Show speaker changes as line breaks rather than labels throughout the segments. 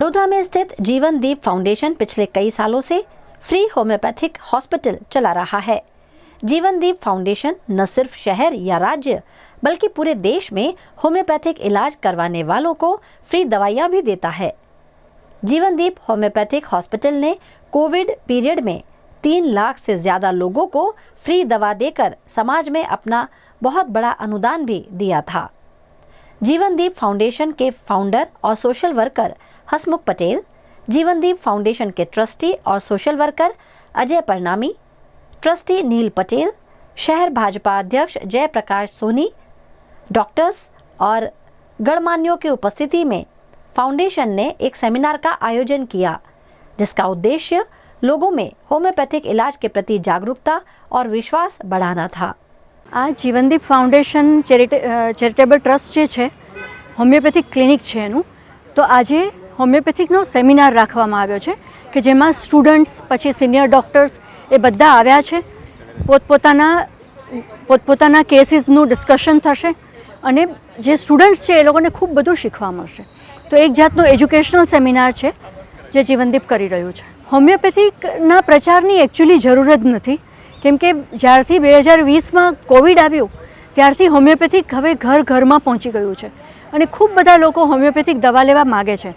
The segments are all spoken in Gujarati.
वडोदरा में स्थित जीवनदीप फाउंडेशन पिछले कई सालों से फ्री होम्योपैथिक हॉस्पिटल चला रहा है। जीवनदीप फाउंडेशन न सिर्फ शहर या राज्य बल्कि पूरे देश में होम्योपैथिक इलाज करवाने वालों को फ्री दवाइयां भी देता है। जीवनदीप होम्योपैथिक हॉस्पिटल ने कोविड पीरियड में 3 लाख से ज़्यादा लोगों को फ्री दवा देकर समाज में अपना बहुत बड़ा अनुदान भी दिया था। जीवनदीप फाउंडेशन के फाउंडर और social worker Hasmukh Patel, Jeevandeep foundation के ट्रस्टी और social worker Ajay Parnami, trustee Neel Patel, शहर भाजपा अध्यक्ष जयप्रकाश सोनी, डॉक्टर्स और गणमान्यों की उपस्थिति में फाउंडेशन ने एक सेमिनार का आयोजन किया, जिसका उद्देश्य लोगों में होम्योपैथिक इलाज के प्रति जागरूकता और विश्वास बढ़ाना था।
आज जीवनदीप फाउंडेशन चेरिटेबल ट्रस्ट जे छे होम्योपैथिक क्लिनिक छे एनुं, तो आज होम्योपैथिकनो सेमिनार राखवामां आव्यो छे कि जेमां स्टूडंट्स पछी सीनियर डॉक्टर्स ए बधा आव्या छे। पोतपोताना केसीसनुं डिस्कशन थशे अने जे स्टूडंट्स छे ए लोकोने खूब बधुं शीखवा मळशे। तो एक जातनो एज्युकेशनल सेमिनार छे जे जीवनदीप करी रह्युं छे। होम्योपैथिकना प्रचारनी एक्चुअली जरूर ज नथी, केम के ज्यारथी 2020 में कोविड आव्યું ત્યારથી હોમિયોપેથિક હવે ઘર ઘરમાં પહોંચી ગયું છે અને ખૂબ બધા લોકો હોમિયોપેથિક દવા લેવા માગે છે,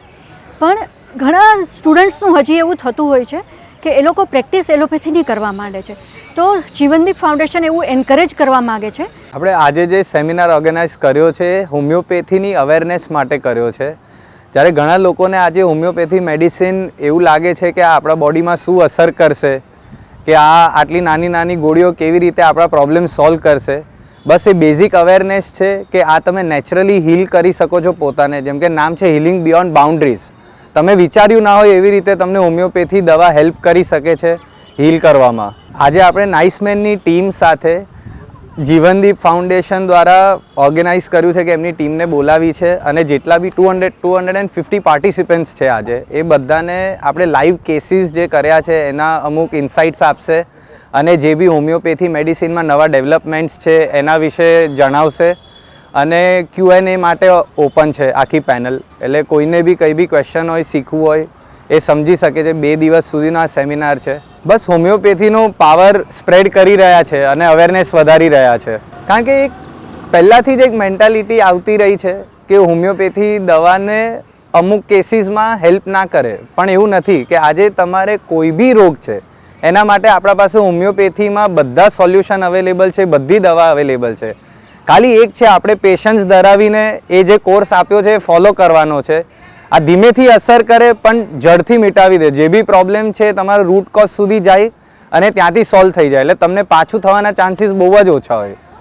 પણ ઘણા સ્ટુડન્ટ્સનું હજી એવું થતું હોય છે કે એ લોકો પ્રેક્ટિસ એલોપેથીની કરવા માંડે છે। તો જીવનદીપ ફાઉન્ડેશન એવું એન્કરેજ કરવા માગે છે।
આપણે આજે જે સેમિનાર ઓર્ગેનાઇઝ કર્યો છે હોમિયોપેથીની અવેરનેસ માટે કર્યો છે। જ્યારે ઘણા લોકોને આજે હોમિયોપેથી મેડિસિન એવું લાગે છે કે આ આપણા બોડીમાં શું અસર કરશે, કે આ આટલી નાની નાની ગોળીઓ કેવી રીતે આપણા પ્રોબ્લેમ સોલ્વ કરશે। બસ એ બેઝિક અવેરનેસ છે કે આ તમે નેચરલી હીલ કરી શકો છો પોતાને, જેમ કે નામ છે હીલિંગ બિયોન્ડ બાઉન્ડ્રીઝ। તમે વિચાર્યું ના હોય એવી રીતે તમને હોમિયોપેથી દવા હેલ્પ કરી શકે છે હીલ કરવામાં। આજે આપણે નાઇસમેનની ટીમ સાથે જીવનદીપ ફાઉન્ડેશન દ્વારા ઓર્ગેનાઇઝ કર્યું છે કે એમની ટીમને બોલાવી છે અને જેટલા બી 250 પાર્ટિસિપન્ટ્સ છે આજે એ બધાને આપણે લાઈવ કેસીસ જે કર્યા છે એના અમુક ઇન્સાઇટ્સ આપશે અને જે બી હોમિયોપેથી મેડિસિનમાં નવા ડેવલપમેન્ટ્સ છે એના વિશે જણાવશે અને Q&A માટે ઓપન છે આખી પેનલ, એટલે કોઈને બી કંઈ બી ક્વેશ્ચન હોય, શીખવું હોય એ સમજી શકે છે। 2 દિવસ સુધીનો આ સેમિનાર છે। બસ હોમિયોપેથીનો પાવર સ્પ્રેડ કરી રહ્યા છે અને અવેરનેસ વધારી રહ્યા છે, કારણ કે એક પહેલાંથી જ એક મેન્ટાલિટી આવતી રહી છે કે હોમિયોપેથી દવાને અમુક કેસીસમાં હેલ્પ ના કરે, પણ એવું નથી કે આજે તમારે કોઈ બી રોગ છે એના માટે આપણા પાસે હોમિયોપેથીમાં બધા સોલ્યુશન અવેલેબલ છે, બધી દવા અવેલેબલ છે। ખાલી એક છે આપણે પેશન્સ ધરાવીને એ જે કોર્સ આપ્યો છે એ ફોલો કરવાનો છે। આ ધીમેથી અસર કરે પણ જડથી મિટાવી દે, જે બી પ્રોબ્લેમ છે તમારો રૂટ કોઝ સુધી જાય અને ત્યાંથી સોલ્વ થઈ જાય, એટલે તમને પાછું થવાના ચાન્સીસ બહુ જ ઓછા હોય।